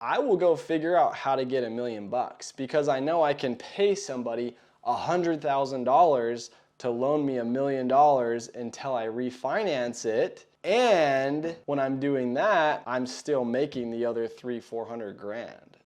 I will go figure out how to get $1,000,000 because I know I can pay somebody $100,000 to loan me $1,000,000 until I refinance it. And when I'm doing that, I'm still making the other 300-400 grand.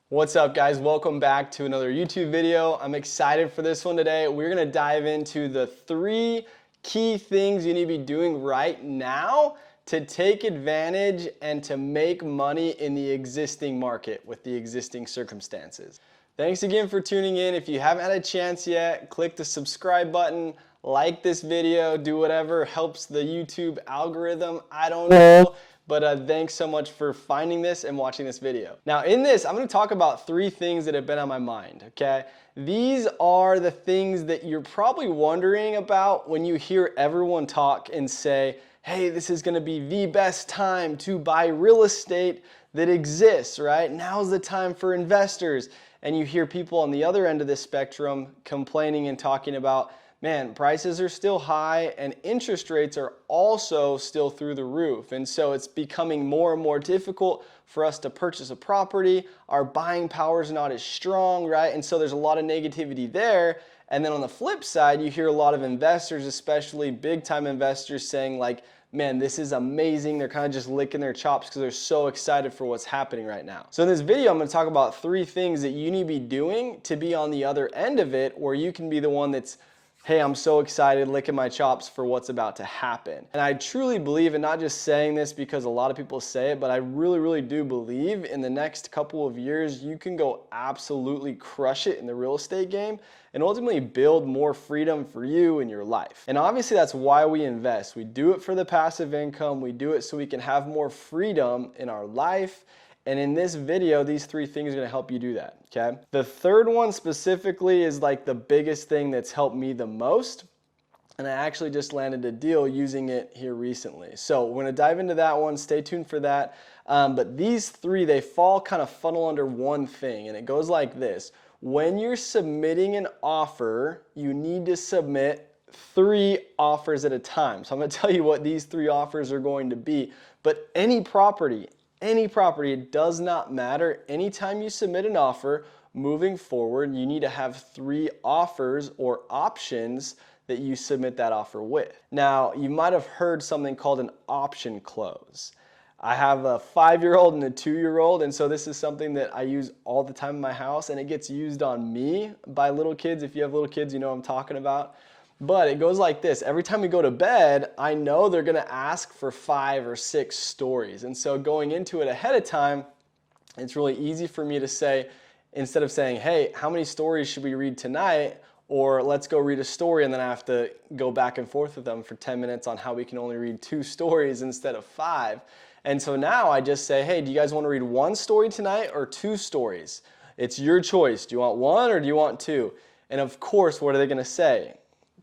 What's up, guys? Welcome back to another YouTube video. I'm excited for this one today. We're gonna dive into the 3 key things you need to be doing right now to take advantage and to make money in the existing market with the existing circumstances. Thanks again for tuning in. If you haven't had a chance yet, click the subscribe button, like this video, do whatever helps the YouTube algorithm. I don't know. But thanks so much for finding this and watching this video. Now in this, I'm gonna talk about 3 things that have been on my mind, okay? These are the things that you're probably wondering about when you hear everyone talk and say, hey, this is gonna be the best time to buy real estate that exists, right? Now's the time for investors. And you hear people on the other end of this spectrum complaining and talking about, man, prices are still high and interest rates are also still through the roof. And so it's becoming more and more difficult for us to purchase a property. Our buying power is not as strong, right? And so there's a lot of negativity there. And then on the flip side, you hear a lot of investors, especially big time investors, saying like, man, this is amazing. They're kind of just licking their chops because they're so excited for what's happening right now. So in this video, I'm going to talk about 3 things that you need to be doing to be on the other end of it, where you can be the one that's, hey, I'm so excited, licking my chops for what's about to happen. And I truly believe, and not just saying this because a lot of people say it, but I really do believe in the next couple of years, you can go absolutely crush it in the real estate game and ultimately build more freedom for you in your life. And obviously that's why we invest. We do it for the passive income. We do it so we can have more freedom in our life. And in this video, these 3 things are gonna help you do that, okay? The third one specifically is like the biggest thing that's helped me the most. And I actually just landed a deal using it here recently. So we're gonna dive into that one, stay tuned for that. But these 3, they fall kind of funnel under one thing, and it goes like this. When you're submitting an offer, you need to submit 3 offers at a time. So I'm gonna tell you what these 3 offers are going to be, but any property, it does not matter. Anytime you submit an offer, moving forward, you need to have 3 offers or options that you submit that offer with. Now, you might have heard something called an option close. I have a 5-year-old and a 2-year-old, and so this is something that I use all the time in my house, and it gets used on me by little kids. If you have little kids, you know what I'm talking about. But it goes like this. Every time we go to bed, I know they're gonna ask for 5 or 6 stories. And so going into it ahead of time, it's really easy for me to say, instead of saying, hey, how many stories should we read tonight? Or let's go read a story, and then I have to go back and forth with them for 10 minutes on how we can only read 2 stories instead of 5. And so now I just say, hey, do you guys wanna read 1 story tonight or 2 stories? It's your choice. Do you want 1 or do you want 2? And of course, what are they gonna say?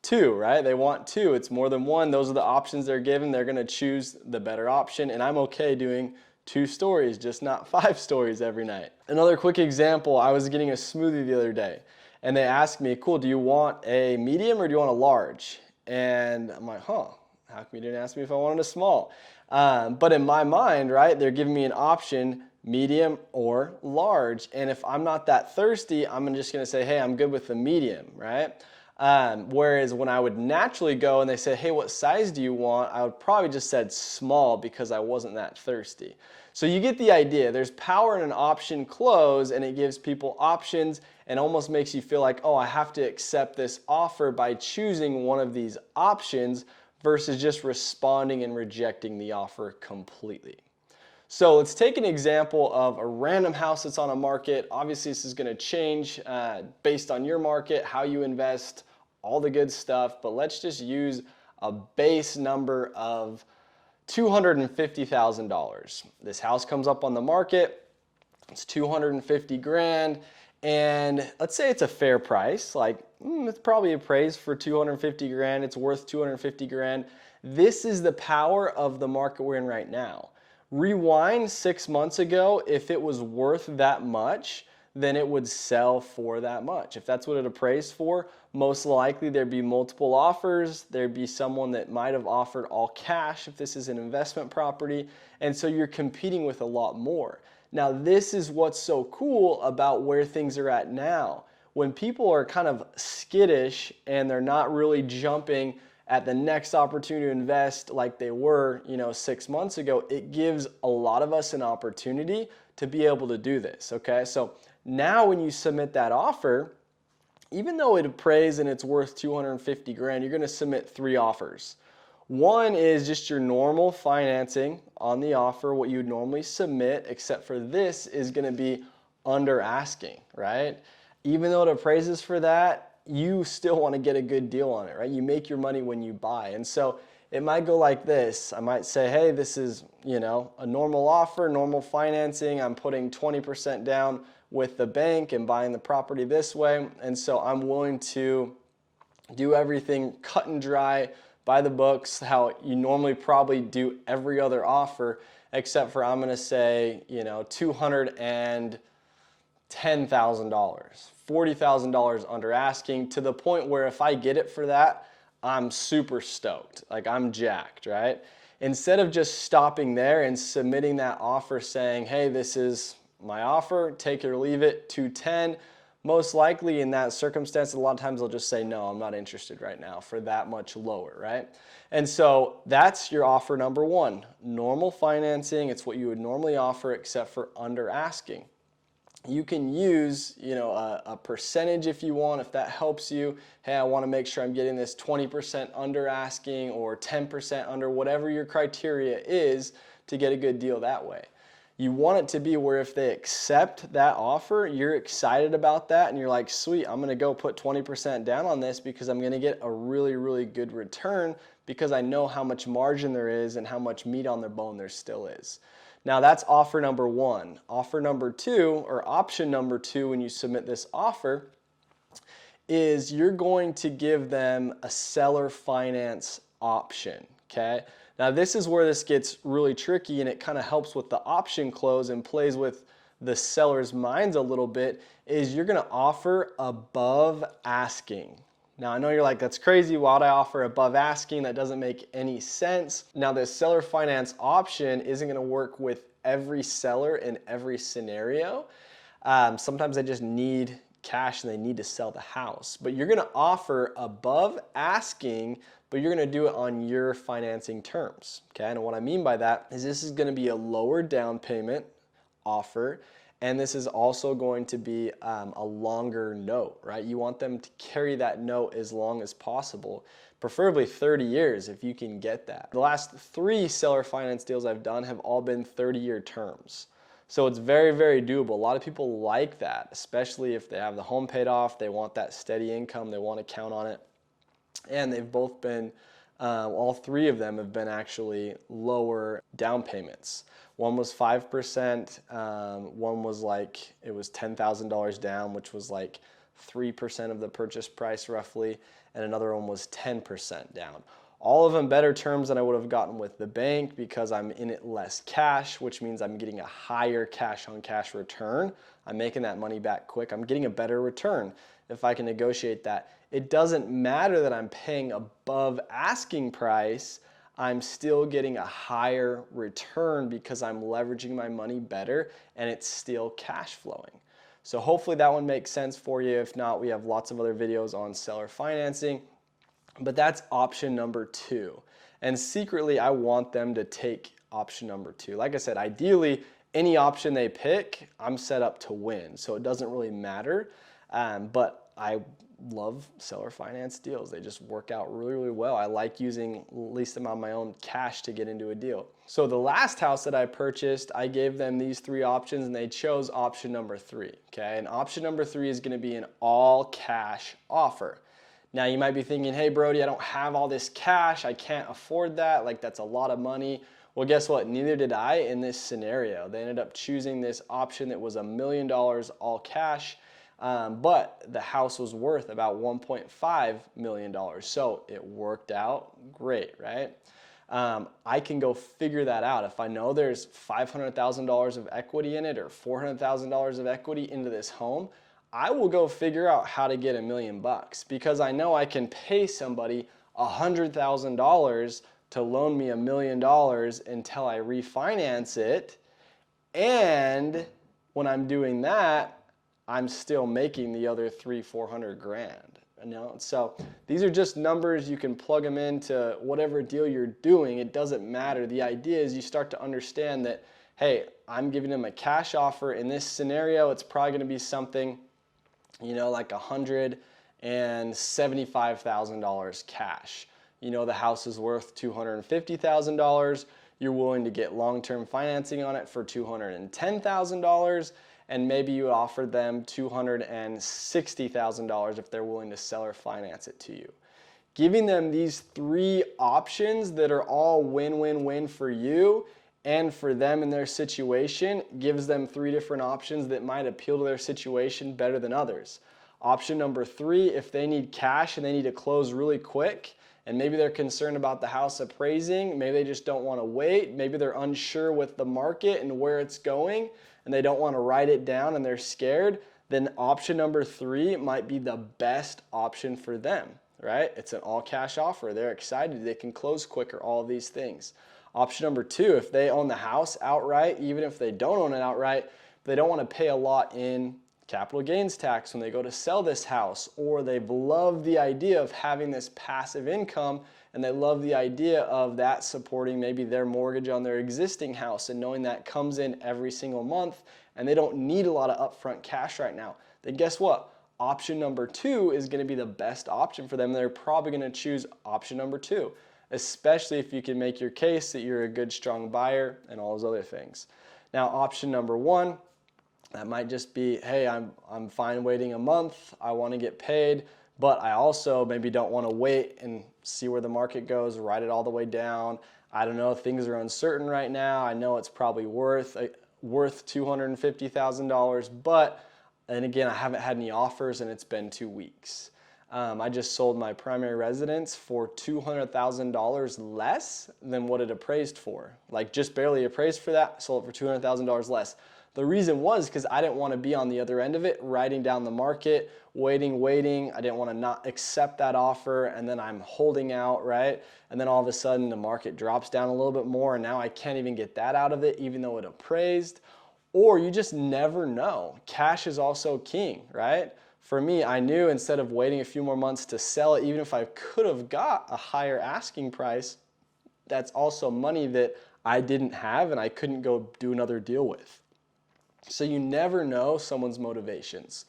2, right? They want 2. It's more than 1. Those are the options they're given. They're going to choose the better option, and I'm okay doing 2 stories, just not 5 stories every night. Another quick example, I was getting a smoothie the other day, and they asked me, cool, do you want a medium or do you want a large? And I'm like, how come you didn't ask me if I wanted a small? But in my mind, right, they're giving me an option, medium or large, and if I'm not that thirsty, I'm just going to say, hey, I'm good with the medium, right? Whereas when I would naturally go and they say, hey, what size do you want? I would probably just said small because I wasn't that thirsty. So you get the idea. There's power in an option close, and it gives people options and almost makes you feel like, oh, I have to accept this offer by choosing one of these options versus just responding and rejecting the offer completely. So let's take an example of a random house that's on a market. Obviously, this is going to change based on your market, how you invest, all the good stuff. But let's just use a base number of $250,000. This house comes up on the market. It's 250 grand. And let's say it's a fair price. Like, it's probably appraised for 250 grand. It's worth 250 grand. This is the power of the market we're in right now. Rewind 6 months ago, if it was worth that much, then it would sell for that much. If that's what it appraised for, most likely there'd be multiple offers. There'd be someone that might have offered all cash if this is an investment property. And so you're competing with a lot more. Now, this is what's so cool about where things are at now. When people are kind of skittish and they're not really jumping at the next opportunity to invest like they were, 6 months ago, it gives a lot of us an opportunity to be able to do this, okay? So now when you submit that offer, even though it appraised and it's worth 250 grand, you're gonna submit 3 offers. One is just your normal financing on the offer, what you would normally submit, except for this is gonna be under asking, right? Even though it appraises for that, you still wanna get a good deal on it, right? You make your money when you buy. And so it might go like this. I might say, hey, this is, a normal offer, normal financing. I'm putting 20% down with the bank and buying the property this way. And so I'm willing to do everything cut and dry by the books, how you normally probably do every other offer, except for I'm gonna say, $210,000, $40,000 under asking, to the point where if I get it for that, I'm super stoked, like I'm jacked, right? Instead of just stopping there and submitting that offer saying, hey, this is my offer, take it or leave it, 210, most likely in that circumstance, a lot of times they'll just say, no, I'm not interested right now for that much lower, right? And so that's your offer number one. Normal financing, it's what you would normally offer except for under asking. You can use, a percentage if you want, if that helps you. Hey, I want to make sure I'm getting this 20% under asking or 10% under, whatever your criteria is to get a good deal that way. You want it to be where if they accept that offer, you're excited about that and you're like, sweet, I'm going to go put 20% down on this because I'm going to get a really, really good return because I know how much margin there is and how much meat on their bone there still is. Now that's offer number one. Offer number two, or option number two when you submit this offer, is you're going to give them a seller finance option, okay? Now this is where this gets really tricky and it kind of helps with the option close and plays with the seller's minds a little bit, is you're gonna offer above asking. Now I know you're like, that's crazy, why would I offer above asking? That doesn't make any sense. Now this seller finance option isn't gonna work with every seller in every scenario. Sometimes they just need cash and they need to sell the house. But you're gonna offer above asking, but you're gonna do it on your financing terms, okay? And what I mean by that is this is gonna be a lower down payment offer, and this is also going to be a longer note, right? You want them to carry that note as long as possible, preferably 30 years if you can get that. The last 3 seller finance deals I've done have all been 30-year terms. So it's very, very doable. A lot of people like that, especially if they have the home paid off, they want that steady income, they want to count on it. And they've both been, all 3 of them have been actually lower down payments. One was 5%, one was like, it was $10,000 down, which was like 3% of the purchase price roughly, and another one was 10% down. All of them better terms than I would have gotten with the bank because I'm in it less cash, which means I'm getting a higher cash on cash return. I'm making that money back quick. I'm getting a better return if I can negotiate that. It doesn't matter that I'm paying above asking price. I'm still getting a higher return because I'm leveraging my money better and it's still cash flowing. So hopefully that one makes sense for you. If not, we have lots of other videos on seller financing, but that's option number 2. And secretly, I want them to take option number 2. Like I said, ideally, any option they pick, I'm set up to win. So it doesn't really matter, but I love seller finance deals. They just work out really, really well. I like using at least amount of my own cash to get into a deal. So the last house that I purchased, I gave them these 3 options and they chose option number 3, okay? And option number 3 is gonna be an all cash offer. Now you might be thinking, hey Brody, I don't have all this cash. I can't afford that. Like that's a lot of money. Well, guess what? Neither did I in this scenario. They ended up choosing this option that was $1 million all cash. But the house was worth about $1.5 million. So it worked out great, right? I can go figure that out. If I know there's $500,000 of equity in it or $400,000 of equity into this home, I will go figure out how to get $1 million because I know I can pay somebody $100,000 to loan me $1 million until I refinance it. And when I'm doing that, I'm still making the other $300,000-400,000 grand. You know? So these are just numbers. You can plug them into whatever deal you're doing. It doesn't matter. The idea is you start to understand that, hey, I'm giving them a cash offer. In this scenario, it's probably going to be something, you know, like $175,000 cash. You know, the house is worth $250,000. You're willing to get long-term financing on it for $210,000. And maybe you offer them $260,000 if they're willing to sell or finance it to you. Giving them these 3 options that are all win-win-win for you and for them in their situation gives them 3 different options that might appeal to their situation better than others. Option number 3, if they need cash and they need to close really quick, and maybe they're concerned about the house appraising, maybe they just don't want to wait, maybe they're unsure with the market and where it's going, and they don't want to write it down and they're scared, then option number 3 might be the best option for them, right? It's an all cash offer. They're excited. They can close quicker, all of these things. Option number 2, if they own the house outright, even if they don't own it outright, they don't want to pay a lot in capital gains tax when they go to sell this house, or they've loved the idea of having this passive income and they love the idea of that supporting maybe their mortgage on their existing house and knowing that comes in every single month and they don't need a lot of upfront cash right now, then guess what? Option number 2 is going to be the best option for them. They're probably going to choose option number 2, especially if you can make your case that you're a good, strong buyer and all those other things. Now, option number 1, that might just be, hey, I'm fine waiting a month. I want to get paid, but I also maybe don't want to wait and see where the market goes, write it all the way down. I don't know, things are uncertain right now. I know it's probably worth $250,000, but, and again, I haven't had any offers and it's been 2 weeks. I just sold my primary residence for $200,000 less than what it appraised for. Like just barely appraised for that, sold it for $200,000 less. The reason was because I didn't want to be on the other end of it, writing down the market, waiting. I didn't want to not accept that offer and then I'm holding out, right? And then all of a sudden the market drops down a little bit more and now I can't even get that out of it even though it appraised. Or you just never know. Cash is also king, right? For me, I knew instead of waiting a few more months to sell it, even if I could have got a higher asking price, that's also money that I didn't have and I couldn't go do another deal with. So you never know someone's motivations.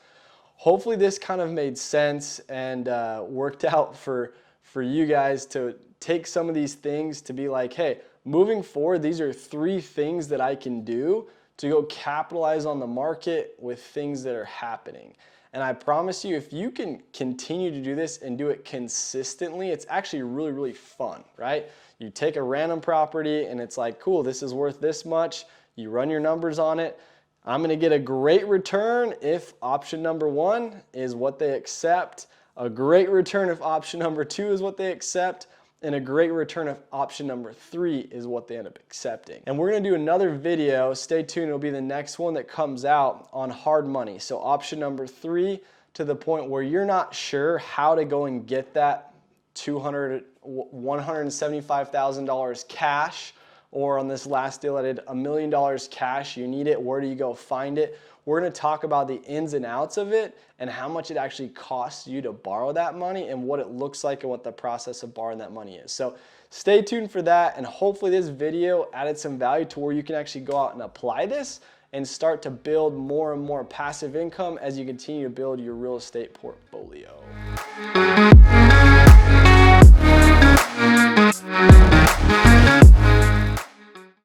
Hopefully this kind of made sense and worked out for you guys to take some of these things to be like, hey, moving forward, these are 3 things that I can do to go capitalize on the market with things that are happening. And I promise you, if you can continue to do this and do it consistently, it's actually really, really fun, right? You take a random property and it's like, cool, this is worth this much. You run your numbers on it. I'm going to get a great return if option number 1 is what they accept, a great return if option number 2 is what they accept, and a great return if option number 3 is what they end up accepting. And we're going to do another video. Stay tuned. It'll be the next one that comes out on hard money. So option number 3, to the point where you're not sure how to go and get that $175,000 cash, or on this last deal I did $1 million cash, you need it, where do you go find it? We're going to talk about the ins and outs of it and how much it actually costs you to borrow that money and what it looks like and what the process of borrowing that money is. So stay tuned for that, and hopefully this video added some value to where you can actually go out and apply this and start to build more and more passive income as you continue to build your real estate portfolio.